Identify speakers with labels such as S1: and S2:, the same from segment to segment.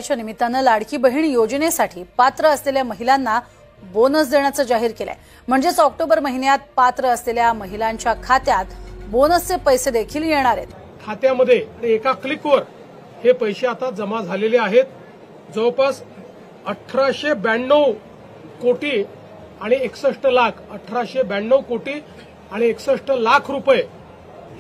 S1: दिवाळीच्या निमित्तानं लाडकी बहीण योजनेसाठी पात्र असलेल्या महिलांना बोनस देण्याचं जाहीर केलंय। म्हणजेच ऑक्टोबर महिन्यात पात्र असलेल्या महिलांच्या खात्यात बोनसचे पैसे देखील येणार आहेत।
S2: खात्यामध्ये एका क्लिकवर हे पैसे आता जमा झालेले आहेत। जवळपास 1892 कोटी आणि 61 लाख 1892 कोटी आणि 61 लाख रुपये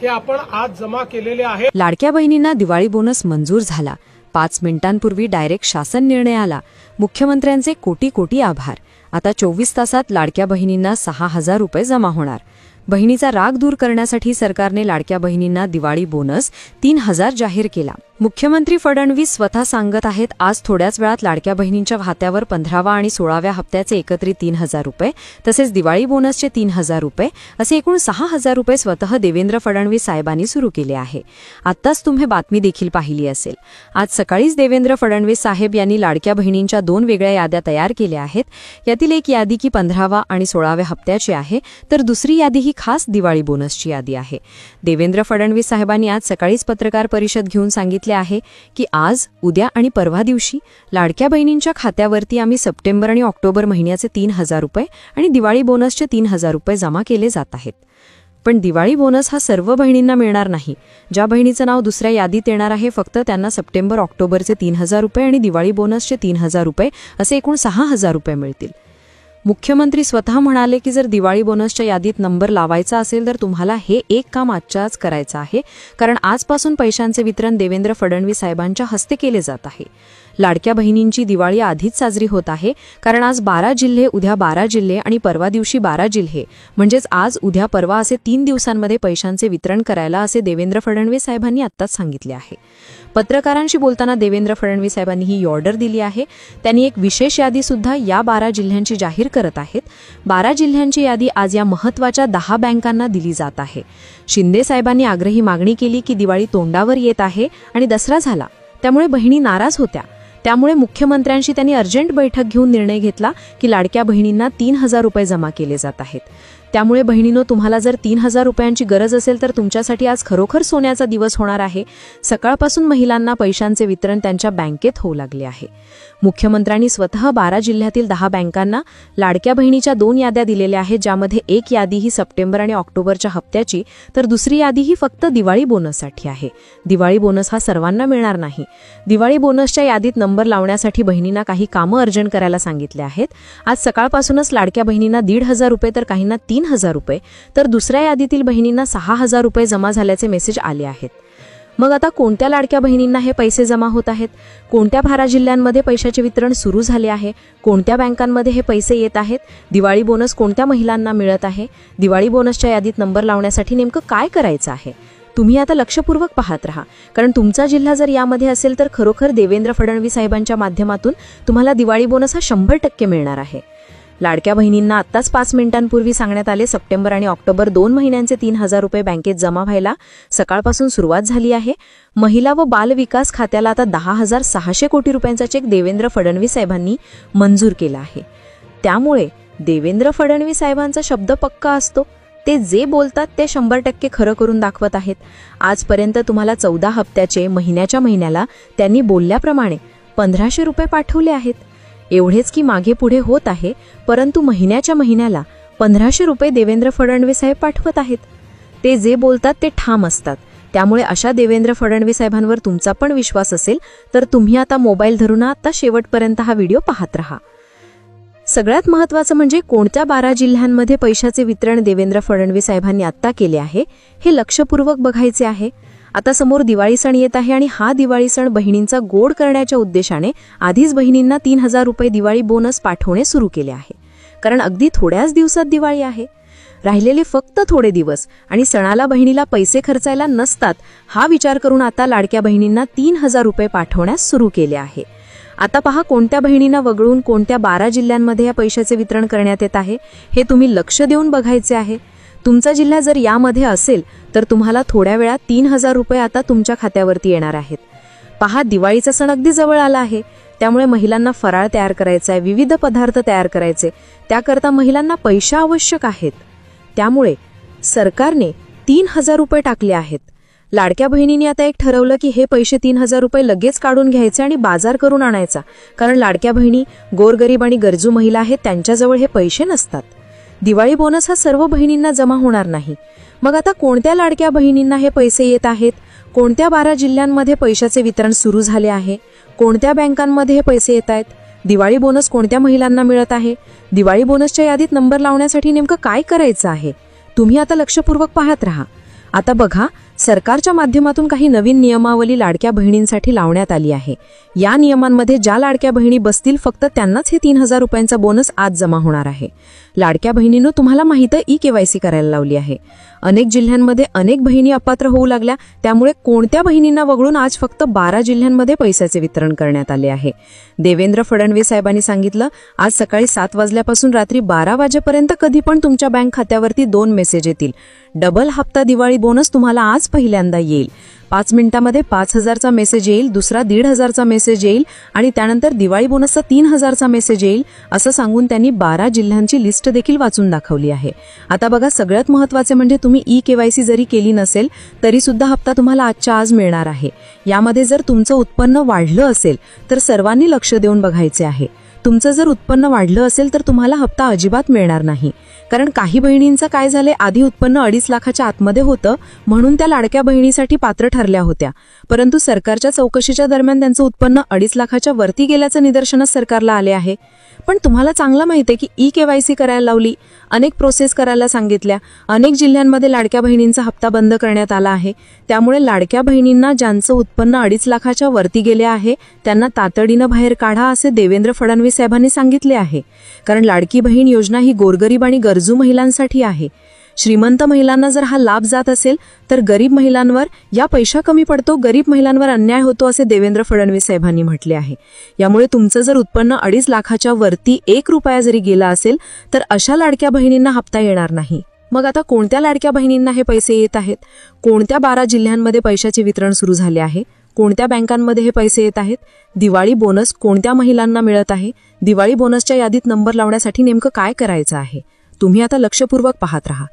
S2: हे आपण आज जमा केलेले आहेत।
S3: लाडक्या बहिणींना दिवाळी बोनस मंजूर झाला। 5 मिनिटांपूर्वी डायरेक्ट शासन निर्णय आला। मुख्यमंत्र्यांचे कोटी कोटी आभार। आता 24 तासात लाडक्या बहिणींना 6000 रुपये जमा होणार। बहिणीचा राग दूर करण्यासाठी सरकारने लाडक्या बहिणींना दिवाळी बोनस 3000 जाहीर केला। मुख्यमंत्री फडणवीस स्वतः सांगत आहेत, आज थोड्याच वेळात लाडक्या बहिणींच्या खात्यावर 15व्या आणि 16व्या हप्त्याचे एकत्रित 3000 रुपये तसेच दिवाळी बोनसचे 3000 रुपये असे एकूण 6000 रुपये स्वतः देवेंद्र फडणवीस साहेबांनी सुरू केले आहे। आत्ताच तुम्ही बातमी देखील पाहिली असेल। आज सकाळीच देवेंद्र फडणवीस साहेब यांनी लाडक्या बहिणींच्या 2 वेगळ्या याद्या तयार केल्या आहेत। यातील एक यादी की 15व्या आणि 16व्या हप्त्याची आहे, तर दुसरी यादी ही खास दिवाळी बोनसची यादी आहे। देवेंद्र फडणवीस साहेबांनी आज सकाळीच पत्रकार परिषद घेऊन सांगितले आहे की आज, उद्या आणि परवा दिवशी लाडक्या बहिणींच्या खात्यावरती आम्ही सप्टेंबर आणि ऑक्टोबर महिन्याचे 3000 रुपये आणि दिवाळी बोनसचे 3000 रुपये जमा केले जात आहेत। पण दिवाळी बोनस हा सर्व बहिणींना मिळणार नाही। ज्या बहिणीचं नाव दुसऱ्या यादीत येणार आहे, फक्त त्यांना सप्टेंबर ऑक्टोबरचे 3000 रुपये आणि दिवाळी बोनसचे 3000 रुपये असे एकूण 6000 रुपये मिळतील। मुख्यमंत्री स्वतः म्हणाले की जर दिवाळी बोनसच्या यादीत नंबर लावायचा असेल तर तुम्हाला हे एक काम आजच्याच करायचं आहे, कारण आजपासून पैशांचे वितरण देवेंद्र फडणवीस साहेबांच्या हस्ते केले जात आहे। लाडक्या बहिणींची दिवाळी आधीच साजरी होत आहे, कारण आज 12 जिल्हे, उद्या 12 जिल्हे आणि परवा दिवशी 12 जिल्हे म्हणजेच आज, उद्या, परवा असे 3 दिवसांमध्ये पैशांचे वितरण करायला असे देवेंद्र फडणवीस साहेबांनी आत्ताच सांगितले आहे। पत्रकारांशी बोलताना देवेंद्र फडणवीस साहेबांनी ही ऑर्डर दिली आहे। त्यांनी एक विशेष यादी सुद्धा या 12 जिल्ह्यांची जाहीर करत आहेत। 12 जिल्ह्यांची यादी आज या महत्त्वाच्या 10 बँकांना दिली जात आहे। शिंदे साहेबांनी आग्रही मागणी केली की दिवाळी तोंडावर येत आहे आणि दसरा झाला, त्यामुळे बहिणी नाराज होत्या। त्यामुळे मुख्यमंत्र्यांशी त्यांनी अर्जंट बैठक घेऊन निर्णय घेतला की लाडक्या बहिणींना 3000 रुपये जमा केले जात आहेत। त्यामुळे बहिणींनो, तुम्हाला जर 3000 रुपयांची गरज असेल तर तुमच्यासाठी आज खरोखर सोन्याचा दिवस होणार आहे। सकाळपासून महिलांना पैशांचे वितरण त्यांच्या बँकेत होऊ लागले आहे। मुख्यमंत्र्यांनी स्वतः 12 जिल्ह्यातील 10 बँकांना लाडक्या बहिणीच्या 2 याद्या दिलेल्या आहेत, ज्यामध्ये एक यादी ही सप्टेंबर आणि ऑक्टोबरच्या हप्त्याची, तर दुसरी यादी ही फक्त दिवाळी बोनससाठी आहे। दिवाळी बोनस हा सर्वांना मिळणार नाही। दिवाळी बोनसच्या यादीत नंबर लावण्यासाठी बहिणींना काही कामं अर्जंट करायला सांगितले आहेत। आज सकाळपासूनच लाडक्या बहिणींना 1500 रुपये तर काहींना 3000 रुपये तर दुसऱ्या यादीतील बहिणींना 6000 रुपये जमा झाल्याचे मेसेज आले आहेत। मग आता कोणत्या लाडक्या बहिणींना हे पैसे जमा होत आहेत? कोणत्या 12 जिल्ह्यांमध्ये पैशाचे वितरण सुरू झाले आहे? कोणत्या बँकांमध्ये हे पैसे येत आहेत? दिवाळी बोनस कोणत्या महिलांना मिळत आहे? दिवाळी बोनसच्या यादीत नंबर लावण्यासाठी नेमकं काय करायचं आहे? तुम्ही आता लक्षपूर्वक पाहत राहा, कारण तुमचा जिल्हा जर यामध्ये असेल तर खरोखर देवेंद्र फडणवीस साहेबांच्या माध्यमातून तुम्हाला दिवाळी बोनस हा 100% मिळणार आहे। लाडक्या बहिणींना आत्ताच 5 मिनिटांपूर्वी सांगण्यात आले, सप्टेंबर आणि ऑक्टोबर 2 महिन्यांचे 3000 रुपये बँकेत जमा व्हायला सकाळपासून सुरुवात झाली आहे। महिला व बाल विकास खात्याला आता 10,600 कोटी रुपयांचा चेक देवेंद्र फडणवीस साहेबांनी मंजूर केला आहे। त्यामुळे देवेंद्र फडणवीस साहेबांचा शब्द पक्का असतो। ते जे बोलतात ते 100% खरं करून दाखवत आहेत। आजपर्यंत तुम्हाला 14 हप्त्याचे महिन्याला त्यांनी बोलल्याप्रमाणे 1500 रुपये पाठवले आहेत। एवढेच की मागे पुढे होत आहे, परंतु महिन्याला 1500 रुपये देवेंद्र फडणवीस साहेब पाठवत आहेत। ते जे बोलतात ते ठाम असतात। त्यामुळे अशा देवेंद्र फडणवीस साहेबांवर तुमचा पण विश्वास असेल तर तुम्ही आता मोबाईल धरून आता शेवटपर्यंत हा व्हिडिओ पाहत राहा। सगळ्यात महत्त्वाचं म्हणजे कोणत्या 12 जिल्ह्यांमध्ये पैशाचे वितरण देवेंद्र फडणवीस साहेबांनी आत्ता केले आहे हे लक्षपूर्वक बघायचे आहे। आता समोर दिवाळी सण येत आहे आणि हा दिवाळी सण बहिणींचा गोड करण्याच्या उद्देशाने आधीच बहिणींना 3000 रुपये दिवाळी बोनस पाठवणे सुरू केले आहे, कारण अगदी थोड्याच दिवसात दिवाळी आहे। राहिलेले फक्त थोडे दिवस आणि सणाला बहिणीला पैसे खर्चायला नसतात हा विचार करून आता लाडक्या बहिणींना 3000 रुपये पाठवण्यास सुरू केले आहे। आता पहा कोणत्या बहिणींना वगळून कोणत्या 12 जिल्ह्यांमध्ये या पैशाचे वितरण करण्यात येत आहे हे तुम्ही लक्ष देऊन बघायचे आहे। तुमचा जिल्हा जर यामध्ये असेल तर तुम्हाला थोड्या वेळात 3000 रुपये आता तुमच्या खात्यावरती येणार आहेत। पहा, दिवाळीचा सण अगदी जवळ आला आहे, त्यामुळे महिलांना फराळ तयार करायचा आहे, विविध पदार्थ तयार करायचे, त्याकरता महिलांना पैसे आवश्यक आहेत। त्यामुळे सरकारने 3000 रुपये टाकले आहेत। लाडक्या बहिणींनी आता एक ठरवलं की हे पैसे 3,000 रुपये लगेच काढून घ्यायचे आणि बाजार करून आणायचा, कारण लाडक्या बहिणी गोरगरीब आणि गरजू महिला आहेत, त्यांच्याजवळ हे पैसे नसतात. दिवाळी बोनस हा सर्व बहिणींना जमा होणार नाही. मग आता कोणत्या लाडक्या बहिणींना हे पैसे येत आहेत? कोणत्या 12 जिल्ह्यांमध्ये पैशाचे वितरण सुरू झाले आहे? कोणत्या बँकांमध्ये हे पैसे येत आहेत? दिवाळी बोनस कोणत्या महिलांना मिळत आहे? दिवाळी बोनसच्या यादीत नंबर लावण्यासाठी नेमकं काय करायचं आहे? तुम्ही आता लक्षपूर्वक पाहत राहा. आता बघा, सरकारच्या माध्यमातून काही नवीन नियमावली लाडक्या बहिणींसाठी लावण्यात आली आहे. या नियमांमध्ये ज्या लाडक्या बहिणी बसतील फक्त त्यांनाच हे 3,000 रुपयांचा बोनस आज जमा होणार आहे. लाडक्या बहिणींनो, तुम्हाला माहिती आहे ई-केवायसी करायला लावली आहे. अनेक जिल्ह्यांमध्ये अनेक बहिणी अपात्र होऊ लागल्या, त्यामुळे कोणत्या बहिणींना वगळून आज फक्त 12 जिल्ह्यांमध्ये पैशाचे वितरण करण्यात आले आहे. देवेंद्र फडणवीस साहेबांनी सांगितलं, आज सकाळी 7 वाजल्यापासून रात्री 12 वाजेपर्यंत कधी पण तुमच्या बँक खात्यावरती 2 मेसेज येतील. डबल हप्ता दिवाळी बोनस तुम्हाला आज पहिल्यांदा येईल. 5 मिनिटांमध्ये 5,000चा मेसेज येईल, दुसरा 1,500चा मेसेज येईल आणि त्यानंतर दिवाळी बोनसचा 3,000चा मेसेज येईल, असं सांगून त्यांनी 12 जिल्ह्यांची लिस्ट देखील वाचून दाखवली आहे. आता बघा, सगळ्यात महत्त्वाचे म्हणजे तुम्ही ई-केवायसी जरी केली नसेल तरी सुद्धा हप्ता तुम्हाला आजच्या आज मिळणार आहे. यामध्ये जर तुमचं उत्पन्न वाढलं असेल तर सर्वांनी लक्ष देऊन बघायचे आहे. तुमचं जर उत्पन्न वाढलं असेल तर तुम्हाला हप्ता अजिबात मिळणार नाही. कारण काही बहिणींचं काय झालंय, आधी उत्पन्न 2.5 लाखाच्या आतमध्ये होतं म्हणून त्या लाडक्या बहिणीसाठी पात्र ठरल्या होत्या, परंतु सरकारच्या चौकशीच्या दरम्यान त्यांचं उत्पन्न 2.5 लाखाच्या वरती गेल्याचं निदर्शनास सरकारला आले आहे. पण तुम्हाला चांगलं माहिती आहे की ई-केवायसी करायला लावली, अनेक प्रोसेस करायला सांगितल्या, अनेक जिल्ह्यांमध्ये लाडक्या बहिणींचा हप्ता बंद करण्यात आला आहे. त्यामुळे लाडक्या बहिणींना ज्यांचं उत्पन्न 2.5 लाखाच्या वरती गेले आहे त्यांना तातडीनं बाहेर काढा, असे देवेंद्र फडणवीस साहेबांनी सांगितले आहे. कारण लाडकी बहीण योजना ही गोरगरीब आणि गरजू महिलांसाठी आहे. श्रीमंत महिलांना जर हा लाभ जात असेल तर गरीब महिलांवर या पैसा कमी पडतो, गरीब महिलांवर अन्याय होतो, असे देवेंद्र फडणवीस साहेबांनी म्हटले आहे. यामुळे तुमचं जर उत्पन्न 2.5 लाखाच्या वरती 1 रुपया जरी गेला असेल तर अशा लाडक्या बहिणींना हप्ता येणार नाही. मग आता कोणत्या लाडक्या बहिणींना हे पैसे येत आहेत? कोणत्या 12 जिल्ह्यांमध्ये पैशाचे वितरण सुरू झाले आहे? कोणत्या बँकांमध्ये हे पैसे येत आहेत? दिवाळी बोनस कोणत्या महिलांना मिळत आहे? दिवाळी बोनसच्या यादीत नंबर लावण्यासाठी नेमकं काय करायचं आहे? तुम्ही आता लक्षपूर्वक पाहत राहा.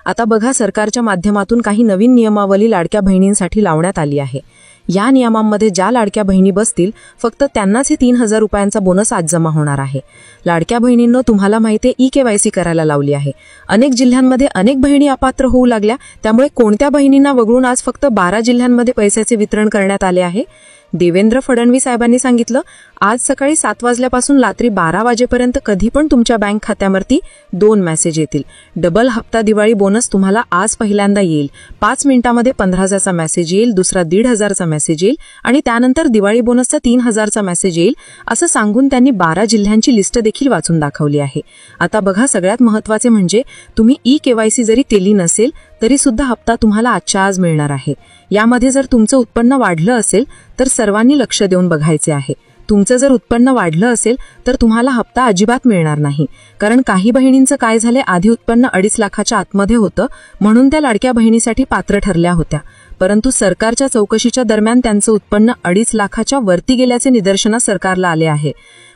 S3: आता बघा, सरकारच्या माध्यमातून काही नवीन नियमावली लाडक्या बहिणींसाठी लावण्यात आली आहे. या नियमांमध्ये ज्या लाडक्या बहिणी बसतील फक्त त्यांनाच हे 3,000 रुपयांचा बोनस आज जमा होणार आहे. लाडक्या बहिणींनो, तुम्हाला माहिती आहे ई-केवायसी करायला लावली आहे. अनेक जिल्ह्यांमध्ये अनेक बहिणी अपात्र होऊ लागल्या, त्यामुळे कोणत्या बहिणींना वगळून आज फक्त 12 जिल्ह्यांमध्ये पैशाचे वितरण करण्यात आले आहे. देवेंद्र फडणवीस साहेबांनी सांगितलं, आज सकाळी 7 वाजल्यापासून रात्री 12 वाजेपर्यंत कधी पण तुमच्या बँक खात्यावरती 2 मेसेज येतील. डबल हप्ता दिवाळी बोनस तुम्हाला आज पहिल्यांदा येईल. 5 मिनिटांमध्ये 15,000चा मेसेज येईल, दुसरा 1,500चा मेसेज येईल आणि त्यानंतर दिवाळी बोनसचा 3,000चा मेसेज येईल, असं सांगून त्यांनी 12 जिल्ह्यांची लिस्ट देखील वाचून दाखवली आहे. आता बघा, सगळ्यात महत्त्वाचे म्हणजे तुम्ही ई-केवायसी जरी केली नसेल तरी सुद्धा हप्ता तुम्हाला आजच्या आज मिळणार आहे. यामध्ये जर तुमचं उत्पन्न वाढलं असेल तर सर्वांनी लक्ष देऊन बघायचे आहे. तुमचं जर उत्पन्न वाढलं असेल तर तुम्हाला हप्ता अजिबात मिळणार नाही. कारण काही बहिणींचं काय झालंय, आधी उत्पन्न 2.5 लाखाच्या आतमध्ये होतं म्हणून त्या लाडक्या बहिणीसाठी पात्र ठरल्या होत्या, परंतु सरकारच्या चौकशीच्या दरम्यान त्यांचं उत्पन्न 2.5 लाखाच्या वरती गेल्याचे निदर्शनास सरकारला आले आहे.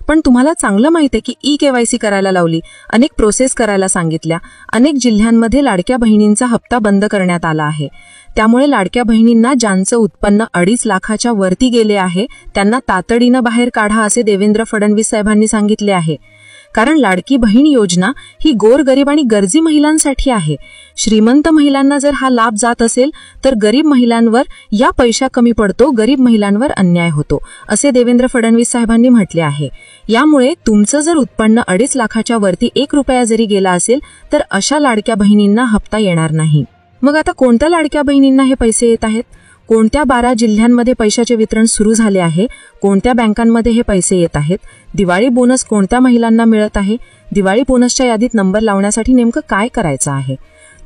S3: पण तुम्हाला चांगलं माहिती आहे की ई-केवायसी करायला लावली, अनेक प्रोसेस करायला सांगितल्या, अनेक जिल्ह्यांमध्ये लाडक्या बहिणींचा हप्ता बंद करण्यात आला आहे. त्यामुळे लाडक्या बहिणींना ज्यांचं उत्पन्न 2.5 लाखाच्या वरती गेले आहे त्यांना तातडीनं बाहेर काढा, असे देवेंद्र फडणवीस साहेबांनी सांगितले आहे. कारण लाडकी बहीण योजना ही गोरगरीब आणि गरजी महिलांसाठी आहे. श्रीमंत महिलांना जर हा लाभ जात असेल तर गरीब महिलांवर या पैसा कमी पडतो, गरीब महिलांवर अन्याय होतो, असे देवेंद्र फडणवीस साहेबांनी म्हटले आहे. यामुळे तुमचं जर उत्पन्न 2.5 लाखाच्या वरती 1 रुपया जरी गेला असेल तर अशा लाडक्या बहिणींना हप्ता येणार नाही. मग आता कोणत्या लाडक्या बहिणींना हे पैसे येत आहेत? कोणत्या 12 जिल्ह्यांमध्ये पैशाचे वितरण सुरू झाले आहे? कोणत्या बँकांमध्ये हे पैसे येत आहेत? दिवाळी बोनस कोणत्या महिलांना मिळत आहे? दिवाळी बोनसच्या यादीत नंबर लावण्यासाठी नेमकं काय करायचं आहे?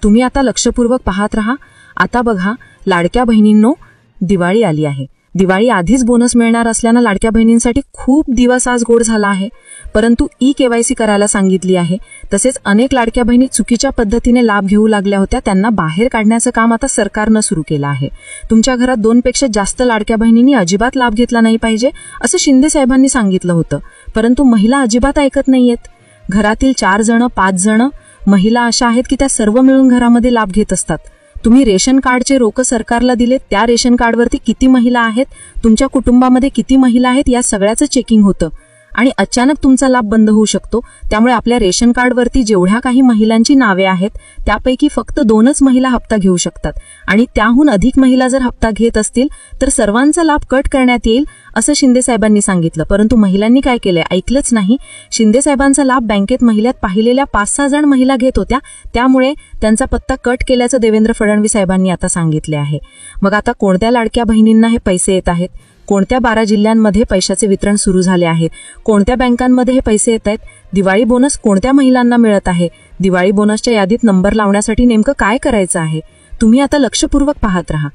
S3: तुम्ही आता लक्षपूर्वक पाहत राहा. आता बघा, लाडक्या बहिणींनो, दिवाळी आली आहे. दिवाळी आधीच बोनस मिळणार असल्यानं लाडक्या बहिणींसाठी खूप दिवस आज गोड झाला आहे. परंतु ई-केवायसी करायला सांगितली आहे. तसेच अनेक लाडक्या बहिणी चुकीच्या पद्धतीने लाभ घेऊ लागल्या होत्या, त्यांना बाहेर काढण्याचं काम आता सरकारनं सुरू केलं आहे. तुमच्या घरात 2 पेक्षा जास्त लाडक्या बहिणींनी अजिबात लाभ घेतला नाही पाहिजे, असं शिंदे साहेबांनी सांगितलं होतं. परंतु महिला अजिबात ऐकत नाहीयेत. घरातील 4 जण 5 जण महिला अशा आहेत की त्या सर्व मिळून घरामध्ये लाभ घेत असतात. तुम्ही रेशन कार्डचे रोकं सरकारला दिले, त्या रेशन कार्डवरती किती महिला आहेत, तुमच्या कुटुंबामध्ये किती महिला आहेत, या सगळ्याचं चेकिंग होतं आणि अचानक तुमचा लाभ बंद होऊ शकतो. त्यामुळे आपल्या रेशन कार्डवरती जेवढ्या काही महिलांची नावे आहेत त्यापैकी फक्त 2च महिला हप्ता घेऊ शकतात आणि त्याहून अधिक महिला जर हप्ता घेत असतील तर सर्वांचा लाभ कट करण्यात येईल, असं शिंदे साहेबांनी सांगितलं. परंतु महिलांनी काय केलंय, ऐकलंच नाही. शिंदे साहेबांचा लाभ बँकेत महिल्यात पाहिलेल्या 5-6 जण महिला घेत होत्या, त्यामुळे त्यांचा पत्ता कट केल्याचं देवेंद्र फडणवीस साहेबांनी आता सांगितले आहे. मग आता कोणत्या लाडक्या बहिणींना हे पैसे येत आहेत, कोणत्या 12 जिल्ह्यांमध्ये पैशाचे वितरण सुरू झाले आहे, कोणत्या बँकांमध्ये हे पैसे येत आहेत, दिवाळी बोनस कोणत्या महिलांना मिळत आहे, दिवाळी बोनसच्या यादीत नंबर लावण्यासाठी नेमकं काय करायचं आहे, तुम्ही आता लक्षपूर्वक पाहत राहा.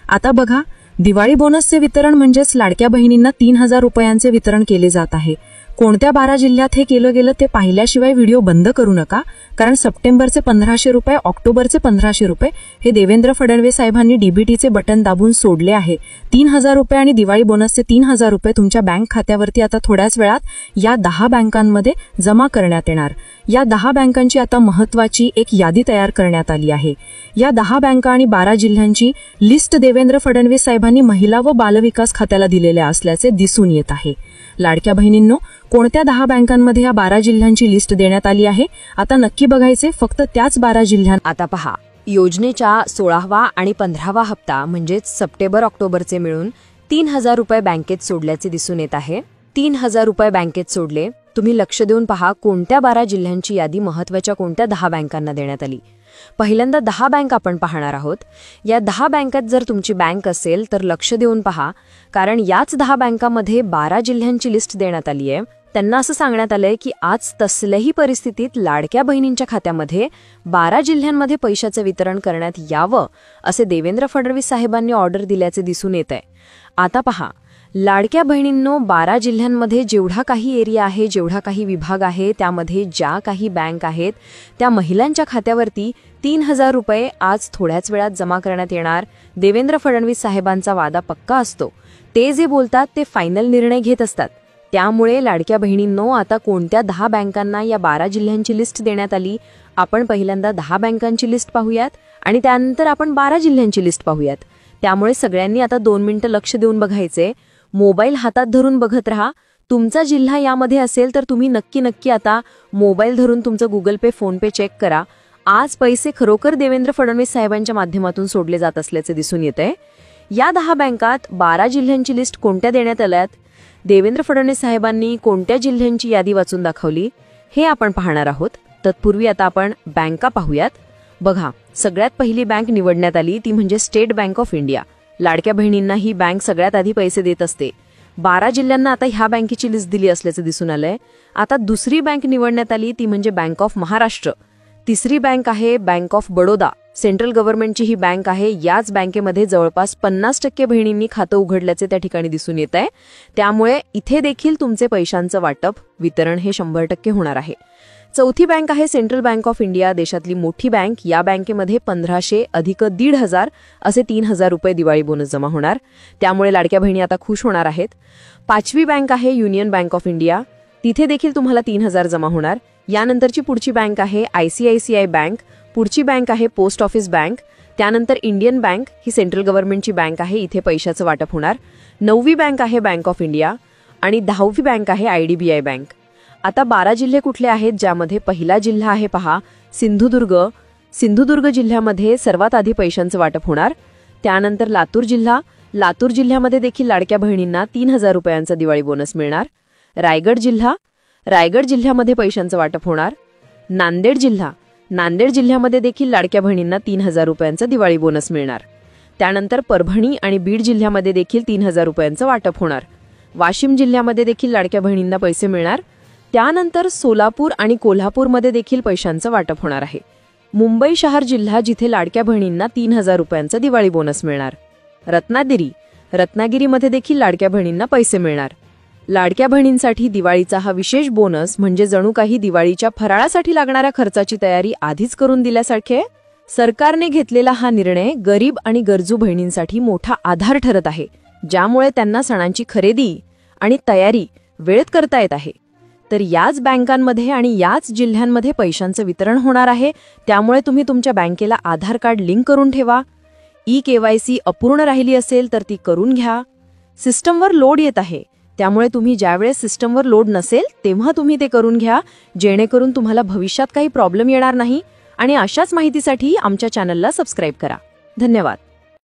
S3: आता बघा, दिवाळी बोनसचे वितरण म्हणजेच लाडक्या बहिणींना 3,000 रुपयांचे वितरण केले जात आहे. कोणत्या 12 जिल्ह्यात हे केलं गेलं ते पाहिल्याशिवाय व्हिडिओ बंद करू नका, कारण सप्टेंबरचे 1,500 रुपये, ऑक्टोबरचे 1,500 रुपये हे देवेंद्र फडणवीस साहेबांनी डीबीटीचे बटन दाबून सोडले आहे. 3,000 रुपये आणि दिवाळी बोनसचे 3,000 रुपये तुमच्या बँक खात्यावरती आता थोड्याच वेळात या 10 बँकांमध्ये जमा करण्यात येणार. या 10 बँकांची आता महत्वाची एक यादी तयार करण्यात आली आहे. या 10 बँका आणि 12 जिल्ह्यांची लिस्ट देवेंद्र फडणवीस साहेबांनी महिला व बालविकास खात्याला दिलेल्या असल्याचे दिसून येत आहे. लाडक्या बहिणींनो, कोणत्या 10 बँकांमध्ये या 12 जिल्ह्यांची लिस्ट देण्यात आली आहे आता नक्की बघायचे फक्त त्याच 12 जिल्ह्यां.
S4: आता पहा, योजनेच्या 16वा आणि 15वा हप्ता म्हणजेच सप्टेंबर-ऑक्टोबरचे मिळून 3,000 रुपये बँकेत सोडल्याचे दिसून येत आहे. 3,000 रुपये बँकेत सोडले. तुम्ही लक्ष देऊन पहा कोणत्या 12 जिल्ह्यांची यादी महत्वाच्या कोणत्या 10 बँकांना देण्यात आली. पहिल्यांदा 10 बँक आपण पाहणार आहोत. या 10 बँकात जर तुमची बँक असेल तर लक्ष देऊन पहा, कारण याच 10 बँकामध्ये 12 जिल्ह्यांची लिस्ट देण्यात आली आहे. त्यांना असं सांगण्यात आलंय की आज तसल्याही परिस्थितीत लाडक्या बहिणींच्या खात्यामध्ये 12 जिल्ह्यांमध्ये पैशाचं वितरण करण्यात यावं असे देवेंद्र फडणवीस साहेबांनी ऑर्डर दिल्याचे दिसून येत आहे. आता पहा, लाडक्या बहिणींनो, 12 जिल्ह्यांमध्ये जेवढा काही एरिया आहे, जेवढा काही विभाग आहे, त्यामध्ये ज्या काही बँक आहेत त्या महिलांच्या खात्यावरती 3,000 रुपये आज थोड्याच वेळात जमा करण्यात येणार. देवेंद्र फडणवीस साहेबांचा वादा पक्का असतो. ते जे बोलतात ते फायनल निर्णय घेत असतात. त्यामुळे लाडक्या बहिणींनो, आता कोणत्या 10 बँकांना या 12 जिल्ह्यांची लिस्ट देण्यात आली, आपण पहिल्यांदा 10 बँकांची लिस्ट पाहूयात आणि त्यानंतर आपण 12 जिल्ह्यांची लिस्ट पाहूयात. त्यामुळे सगळ्यांनी आता 2 मिनिटं लक्ष देऊन बघायचे. मोबाईल हातात धरून बघत राहा. तुमचा जिल्हा यामध्ये असेल तर तुम्ही नक्की आता मोबाईल धरून तुमचं गुगल पे, फोन पे चेक करा. आज पैसे खरोखर देवेंद्र फडणवीस साहेबांच्या माध्यमातून सोडले जात असल्याचे दिसून येतंय. या 10 बँकात 12 जिल्ह्यांची लिस्ट कोणत्या देण्यात आल्यात, देवेंद्र फडणवीस साहेबांनी कोणत्या जिल्ह्यांची यादी वाचून दाखवली, हे आपण पाहणार आहोत. तत्पूर्वी आता आपण बँका पाहूयात. बघा, सगळ्यात पहिली बँक निवडण्यात आली ती म्हणजे स्टेट बँक ऑफ इंडिया. लाडक्या बहिणींना ही बँक सगळ्यात आधी पैसे देत असते. 12 जिल्ह्यांना आता ह्या बँकेची लिस्ट दिली असल्याचं दिसून आलंय. आता दुसरी बँक निवडण्यात आली ती म्हणजे बँक ऑफ महाराष्ट्र. तिसरी बँक आहे बँक ऑफ बडोदा. सेंट्रल गव्हर्नमेंटची ही बँक आहे. याच बँकेमध्ये जवळपास 50% बहिणींनी खातं उघडल्याचे त्या ठिकाणी दिसून येत आहे. त्यामुळे इथे देखील तुमचे पैशांचं वाटप, वितरण हे 100% होणार आहे. चौथी बँक आहे सेंट्रल बँक ऑफ इंडिया, देशातली मोठी बँक. या बँकेमध्ये 1,500 अधिक 1,500 असे 3,000 रुपये दिवाळी बोनस जमा होणार. त्यामुळे लाडक्या बहिणी आता खुश होणार आहेत. पाचवी बँक आहे युनियन बँक ऑफ इंडिया. तिथे देखील तुम्हाला 3,000 जमा होणार. यानंतरची पुढची बँक आहे ICICI बँक. पुढची बँक आहे पोस्ट ऑफिस बँक. त्यानंतर इंडियन बँक, ही सेंट्रल गव्हर्नमेंटची बँक आहे. इथे पैशाचं वाटप होणार. 9वी बँक आहे बँक ऑफ इंडिया आणि 10वी बँक आहे IDBI बँक. आता 12 जिल्हे कुठले आहेत, ज्यामध्ये पहिला जिल्हा आहे पहा सिंधुदुर्ग. सिंधुदुर्ग जिल्ह्यामध्ये सर्वात आधी पैशांचं वाटप होणार. त्यानंतर लातूर जिल्हा. लातूर जिल्ह्यामध्ये देखील लाडक्या बहिणींना 3,000 रुपयांचा दिवाळी बोनस मिळणार. रायगड जिल्हा. रायगड जिल्ह्यामध्ये पैशांचं वाटप होणार. नांदेड जिल्हा. नांदेड जिल्ह्यामध्ये देखील लाडक्या बहिणींना 3,000 रुपयांचा दिवाळी बोनस मिळणार. त्यानंतर परभणी आणि बीड जिल्ह्यामध्ये देखील 3,000 रुपयांचं वाटप होणार. वाशिम जिल्ह्यामध्ये देखील लाडक्या बहिणींना पैसे मिळणार. त्यानंतर सोलापूर आणि कोल्हापूरमध्ये देखील पैशांचं वाटप होणार आहे. मुंबई शहर जिल्हा, जिथे लाडक्या बहिणींना 3,000 रुपयांचा दिवाळी बोनस मिळणार. रत्नागिरी. रत्नागिरीमध्ये देखील लाडक्या बहिणींना पैसे मिळणार. लाडक्या बहिणींसाठी दिवाळीचा हा विशेष बोनस म्हणजे जणू काही दिवाळीच्या फराळासाठी लागणाऱ्या खर्चाची तयारी आधीच करून दिल्यासारखे. सरकारने घेतलेला हा निर्णय गरीब आणि गरजू बहिणींसाठी मोठा आधार ठरत आहे, ज्यामुळे त्यांना सणांची खरेदी आणि तयारी वेळेत करता येत आहे. तर याच बँकांमध्ये आणि याच जिल्ह्यांमध्ये पैशांचं वितरण होणार आहे. त्यामुळे तुम्ही तुमच्या बँकेला आधार कार्ड लिंक करून ठेवा. KYC अपूर्ण राहिली असेल तर ती करून घ्या. सिस्टमवर लोड येत आहे, त्यामुळे तुम्ही ज्यावेळेस सिस्टमवर लोड नसेल तेव्हा तुम्ही ते करून घ्या, जेणेकरून तुम्हाला भविष्यात काही प्रॉब्लेम येणार नाही. आणि अशाच माहितीसाठी आमच्या चॅनलला सबस्क्राईब करा. धन्यवाद.